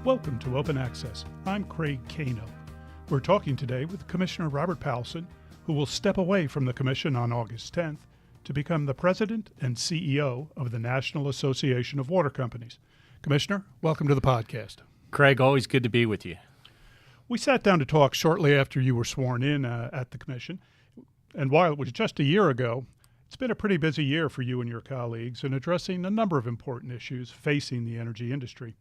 Welcome to Open Access. I'm Craig Kano. We're talking today with Commissioner Robert Powelson, who will step away from the Commission on August 10th to become the President and CEO of the National Association of Water Companies. Commissioner, welcome to the podcast. Craig, always good to be with you. We sat down to talk shortly after you were sworn in at the Commission, and while it was just a year ago, it's been a pretty busy year for you and your colleagues in addressing a number of important issues facing the energy industry.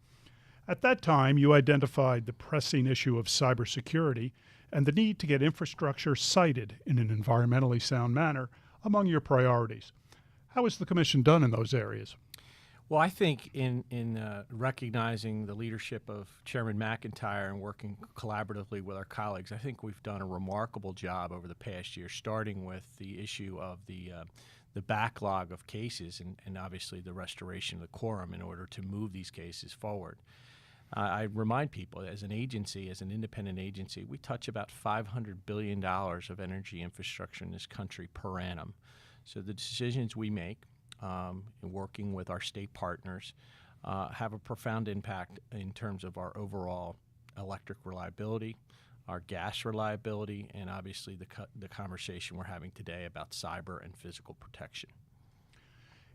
At that time, you identified the pressing issue of cybersecurity and the need to get infrastructure sited in an environmentally sound manner among your priorities. How has the Commission done in those areas? Well, I think in recognizing the leadership of Chairman McIntyre and working collaboratively with our colleagues, I think we've done a remarkable job over the past year, starting with the issue of the backlog of cases and obviously the restoration of the quorum in order to move these cases forward. I remind people, as an agency, as an independent agency, we touch about $500 billion of energy infrastructure in this country per annum. So the decisions we make in working with our state partners have a profound impact in terms of our overall electric reliability, our gas reliability, and obviously the conversation we're having today about cyber and physical protection.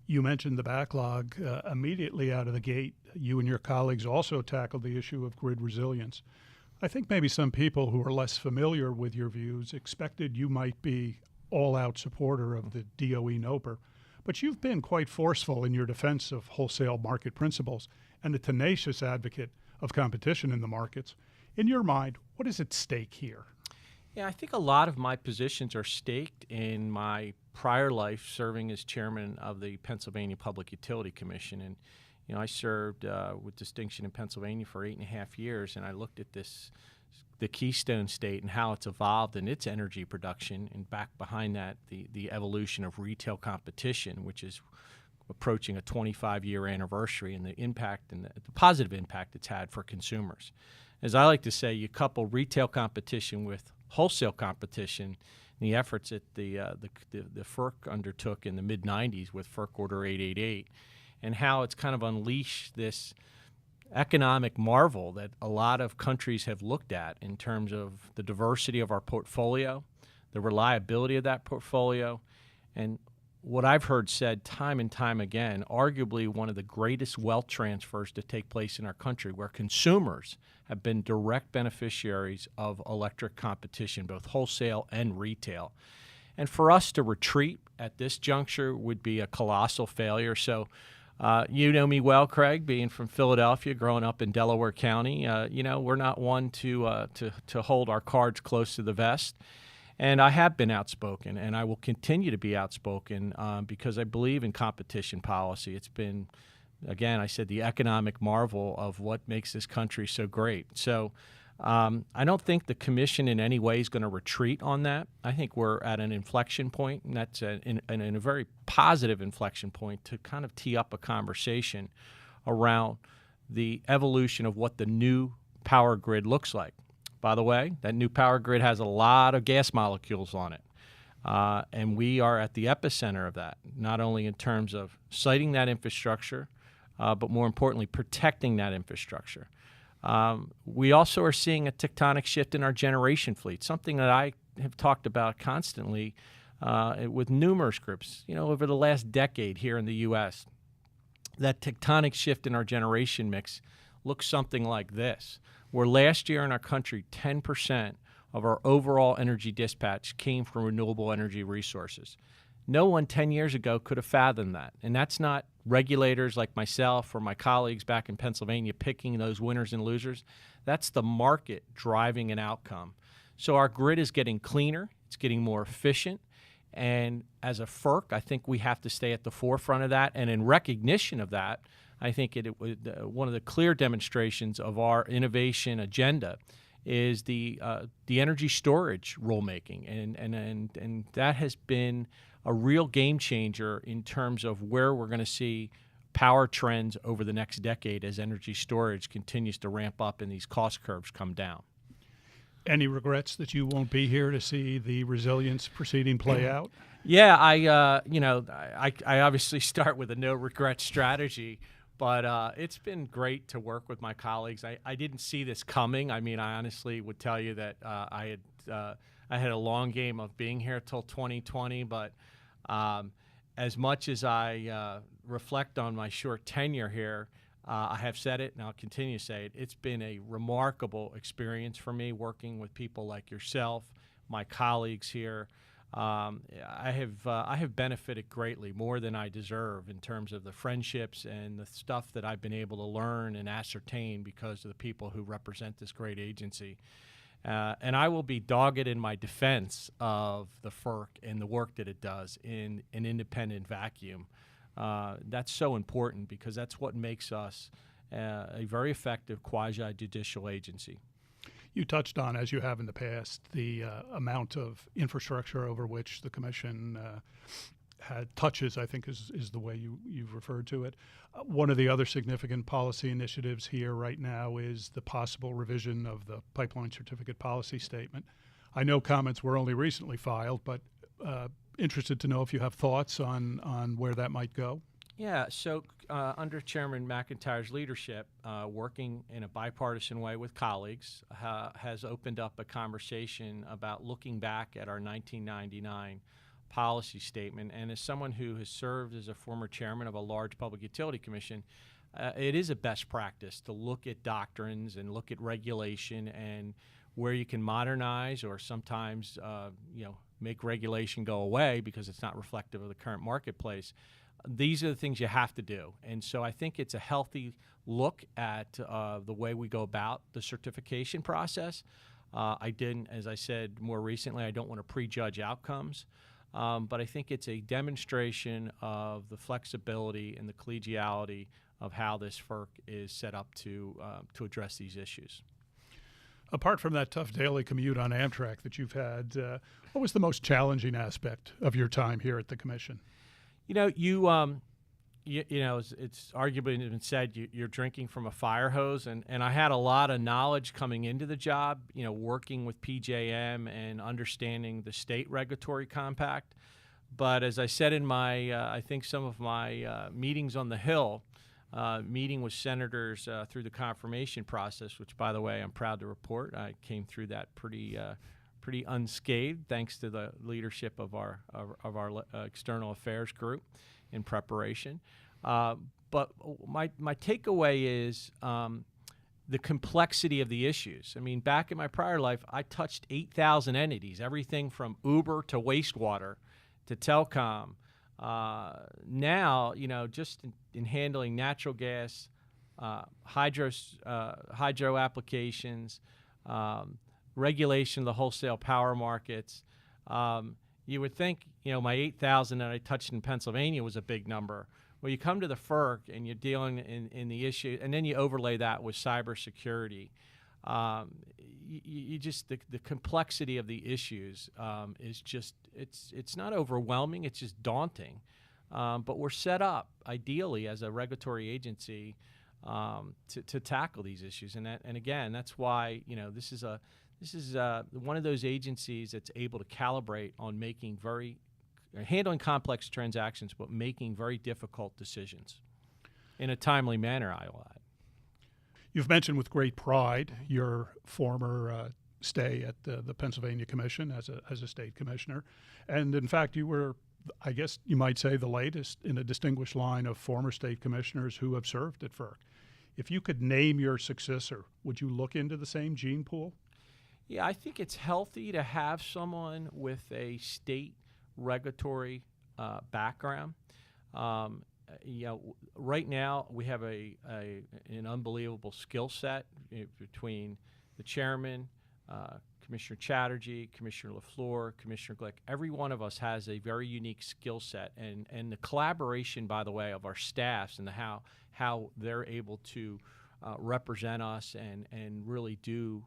You mentioned the backlog. Immediately out of the gate, you and your colleagues also tackled the issue of grid resilience. I think maybe some people who are less familiar with your views expected you might be all-out supporter of the DOE NOPR, but you've been quite forceful in your defense of wholesale market principles and a tenacious advocate of competition in the markets. In your mind, what is at stake here? Yeah, I think a lot of my positions are staked in my prior life serving as chairman of the Pennsylvania Public Utility Commission. And, you know, I served with distinction in Pennsylvania for 8.5 years, and I looked at the Keystone State and how it's evolved in its energy production, and back behind that, the evolution of retail competition, which is approaching a 25-year anniversary, and the impact and the positive impact it's had for consumers. As I like to say, you couple retail competition with wholesale competition, the efforts that the FERC undertook in the mid-'90s with FERC Order 888, and how it's kind of unleashed this economic marvel that a lot of countries have looked at in terms of the diversity of our portfolio, the reliability of that portfolio, and what I've heard said time and time again, arguably one of the greatest wealth transfers to take place in our country, where consumers have been direct beneficiaries of electric competition, both wholesale and retail. And for us to retreat at this juncture would be a colossal failure. So you know me well, Craig, being from Philadelphia, growing up in Delaware County. We're not one to hold our cards close to the vest. And I have been outspoken, and I will continue to be outspoken because I believe in competition policy. It's been, again, I said, the economic marvel of what makes this country so great. So I don't think the Commission in any way is going to retreat on that. I think we're at an inflection point, and that's in a very positive inflection point to kind of tee up a conversation around the evolution of what the new power grid looks like. By the way, that new power grid has a lot of gas molecules on it, and we are at the epicenter of that, not only in terms of siting that infrastructure, but more importantly, protecting that infrastructure. We also are seeing a tectonic shift in our generation fleet, something that I have talked about constantly with numerous groups, over the last decade here in the U.S. That tectonic shift in our generation mix looks something like this, where last year in our country, 10% of our overall energy dispatch came from renewable energy resources. No one 10 years ago could have fathomed that. And that's not regulators like myself or my colleagues back in Pennsylvania picking those winners and losers. That's the market driving an outcome. So our grid is getting cleaner, it's getting more efficient, and as a FERC, I think we have to stay at the forefront of that. And in recognition of that, I think one of the clear demonstrations of our innovation agenda is the energy storage rulemaking, and that has been a real game changer in terms of where we're going to see power trends over the next decade as energy storage continues to ramp up and these cost curves come down. Any regrets that you won't be here to see the resilience proceeding play out? Yeah, I obviously start with a no regret strategy, But it's been great to work with my colleagues. I didn't see this coming. I mean, I honestly would tell you that I had a long game of being here till 2020, but as much as I reflect on my short tenure here, I have said it and I'll continue to say it. It's been a remarkable experience for me working with people like yourself, my colleagues here. I have benefited greatly, more than I deserve, in terms of the friendships and the stuff that I've been able to learn and ascertain because of the people who represent this great agency. And I will be dogged in my defense of the FERC and the work that it does in an independent vacuum. That's so important because that's what makes us a very effective quasi-judicial agency. You touched on, as you have in the past, the amount of infrastructure over which the Commission touches, I think is the way you've referred to it. One of the other significant policy initiatives here right now is the possible revision of the Pipeline Certificate Policy Statement. I know comments were only recently filed, but interested to know if you have thoughts on where that might go. Yeah, so under Chairman McIntyre's leadership, working in a bipartisan way with colleagues, has opened up a conversation about looking back at our 1999 policy statement. And as someone who has served as a former chairman of a large public utility commission, it is a best practice to look at doctrines and look at regulation and where you can modernize or sometimes make regulation go away because it's not reflective of the current marketplace. These are the things you have to do. And so I think it's a healthy look at the way we go about the certification process. As I said more recently, I don't want to prejudge outcomes, but I think it's a demonstration of the flexibility and the collegiality of how this FERC is set up to address these issues. Apart from that tough daily commute on Amtrak that you've had, what was the most challenging aspect of your time here at the Commission? It's arguably been said you're drinking from a fire hose, and I had a lot of knowledge coming into the job, working with PJM and understanding the state regulatory compact. But as I said in my, I think some of my meetings on the Hill, meeting with senators through the confirmation process, which, by the way, I'm proud to report, I came through that pretty unscathed, thanks to the leadership of our external affairs group in preparation. But my takeaway is the complexity of the issues. I mean, back in my prior life, I touched 8,000 entities, everything from Uber to wastewater to telecom. Now, just in handling natural gas, hydro applications, regulation of the wholesale power markets. You would think, my 8,000 that I touched in Pennsylvania was a big number. Well, you come to the FERC and you're dealing in the issue, and then you overlay that with cybersecurity. The complexity of the issues is just, it's not overwhelming, it's just daunting. But we're set up, ideally, as a regulatory agency to tackle these issues. And again, that's why, this is one of those agencies that's able to calibrate on handling complex transactions, but making very difficult decisions in a timely manner, I will add. You've mentioned with great pride your former stay at the Pennsylvania Commission as a state commissioner. And in fact, you were, I guess you might say, the latest in a distinguished line of former state commissioners who have served at FERC. If you could name your successor, would you look into the same gene pool? Yeah, I think it's healthy to have someone with a state regulatory background. Right now we have an unbelievable skill set between the chairman, Commissioner Chatterjee, Commissioner LaFleur, Commissioner Glick. Every one of us has a very unique skill set, and the collaboration, by the way, of our staffs and how they're able to represent us and really do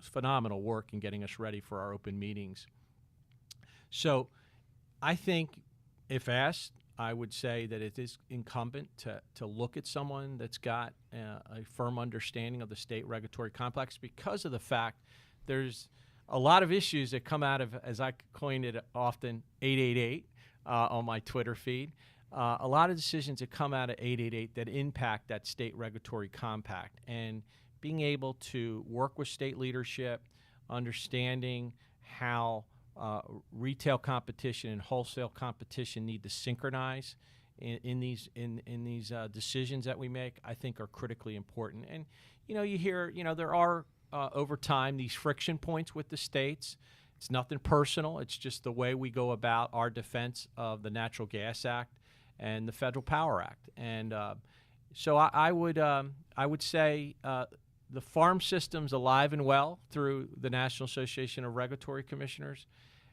phenomenal work in getting us ready for our open meetings. So I think, if asked, I would say that it is incumbent to look at someone that's got a firm understanding of the state regulatory complex, because of the fact there's a lot of issues that come out of, as I coined it often, 888 on my Twitter feed. a lot of decisions that come out of 888 that impact that state regulatory compact, and being able to work with state leadership, understanding how retail competition and wholesale competition need to synchronize in these decisions that we make, I think are critically important. And you hear there are over time these friction points with the states. It's nothing personal. It's just the way we go about our defense of the Natural Gas Act and the Federal Power Act. And so I would say the farm system's alive and well through the National Association of Regulatory Commissioners.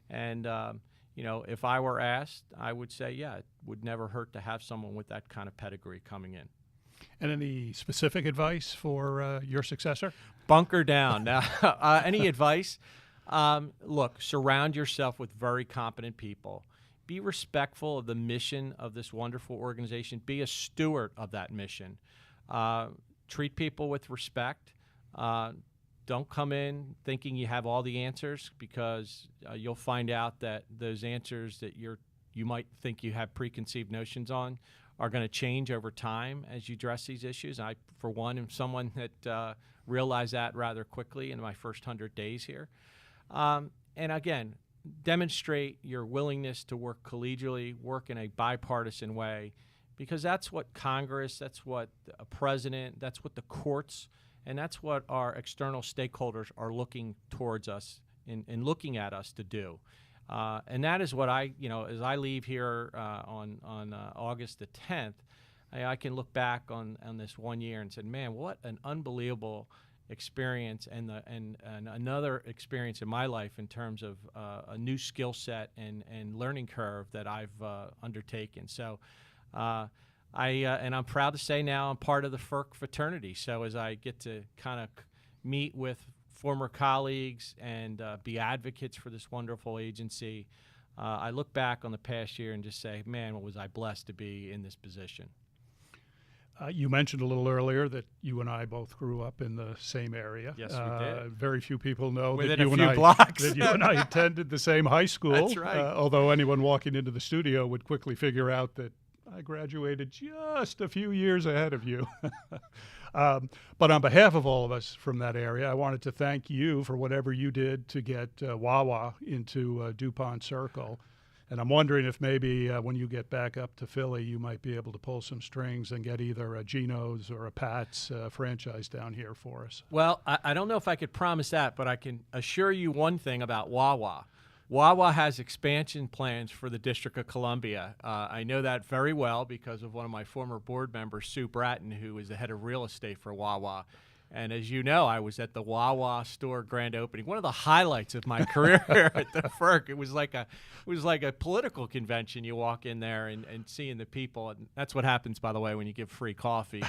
And if I were asked, I would say, yeah, it would never hurt to have someone with that kind of pedigree coming in. And any specific advice for your successor? Bunker down. Now, any advice? Look, surround yourself with very competent people. Be respectful of the mission of this wonderful organization. Be a steward of that mission. Treat people with respect. Don't come in thinking you have all the answers, because you'll find out that those answers that you might think you have preconceived notions on are going to change over time as you address these issues. I, for one, am someone that realized that rather quickly in my first 100 days here. And again, demonstrate your willingness to work collegially, work in a bipartisan way, because that's what Congress, that's what a president, that's what the courts, and that's what our external stakeholders are looking towards us and looking at us to do. And that is what as I leave here on August the 10th, I can look back on this 1 year and say, man, what an unbelievable experience, and another experience in my life in terms of a new skill set and learning curve that I've undertaken. So and I'm proud to say now I'm part of the FERC fraternity. So as I get to kind of meet with former colleagues and be advocates for this wonderful agency, I look back on the past year and just say, man, was I blessed to be in this position. You mentioned a little earlier that you and I both grew up in the same area. Yes, we did. Very few people know Within that a you, few and blocks. that you and I attended the same high school. That's right. Although anyone walking into the studio would quickly figure out that I graduated just a few years ahead of you. But on behalf of all of us from that area, I wanted to thank you for whatever you did to get Wawa into DuPont Circle. And I'm wondering if maybe when you get back up to Philly, you might be able to pull some strings and get either a Geno's or a Pat's franchise down here for us. Well, I don't know if I could promise that, but I can assure you one thing about Wawa. Wawa has expansion plans for the District of Columbia. I know that very well because of one of my former board members, Sue Bratton, who is the head of real estate for Wawa. And as you know, I was at the Wawa store grand opening. One of the highlights of my career at the FERC. It was like a political convention. You walk in there and seeing the people. And that's what happens, by the way, when you give free coffee.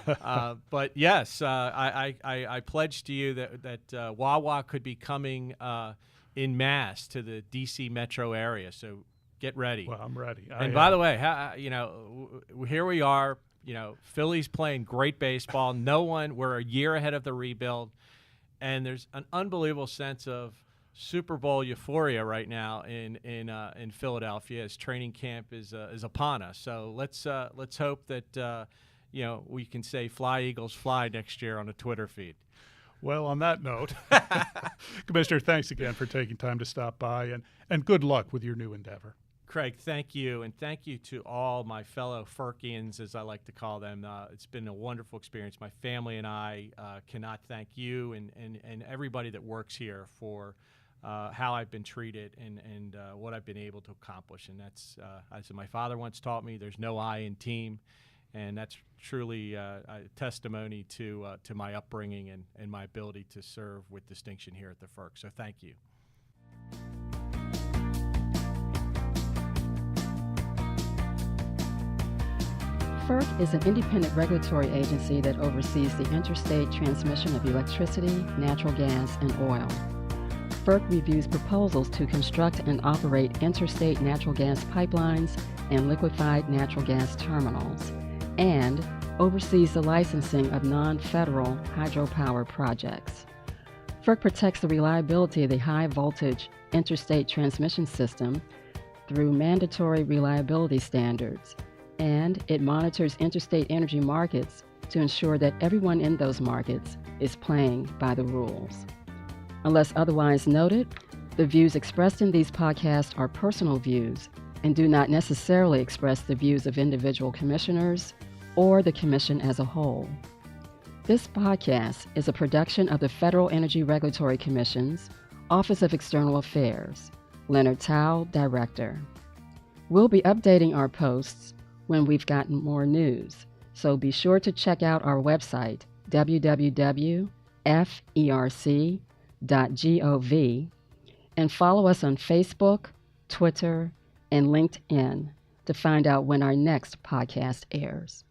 But yes, I pledge to you that Wawa could be coming in mass to the D.C. metro area. So get ready. Well, I'm ready. And by the way, here we are. Philly's playing great baseball. We're a year ahead of the rebuild, and there's an unbelievable sense of Super Bowl euphoria right now in Philadelphia as training camp is upon us. So let's hope that we can say "Fly Eagles Fly" next year on a Twitter feed. Well, on that note, Commissioner, thanks again for taking time to stop by, and good luck with your new endeavor. Craig, thank you, and thank you to all my fellow FERCians, as I like to call them. It's been a wonderful experience. My family and I cannot thank you and everybody that works here for how I've been treated and what I've been able to accomplish. And that's, as my father once taught me, there's no I in team, and that's truly a testimony to my upbringing and my ability to serve with distinction here at the FERC. So thank you. FERC is an independent regulatory agency that oversees the interstate transmission of electricity, natural gas, and oil. FERC reviews proposals to construct and operate interstate natural gas pipelines and liquefied natural gas terminals, and oversees the licensing of non-federal hydropower projects. FERC protects the reliability of the high-voltage interstate transmission system through mandatory reliability standards and it monitors interstate energy markets to ensure that everyone in those markets is playing by the rules. Unless otherwise noted, the views expressed in these podcasts are personal views and do not necessarily express the views of individual commissioners or the Commission as a whole. This podcast is a production of the Federal Energy Regulatory Commission's Office of External Affairs. Leonard Tao, Director. We'll be updating our posts when we've gotten more news, so be sure to check out our website, www.ferc.gov, and follow us on Facebook, Twitter, and LinkedIn to find out when our next podcast airs.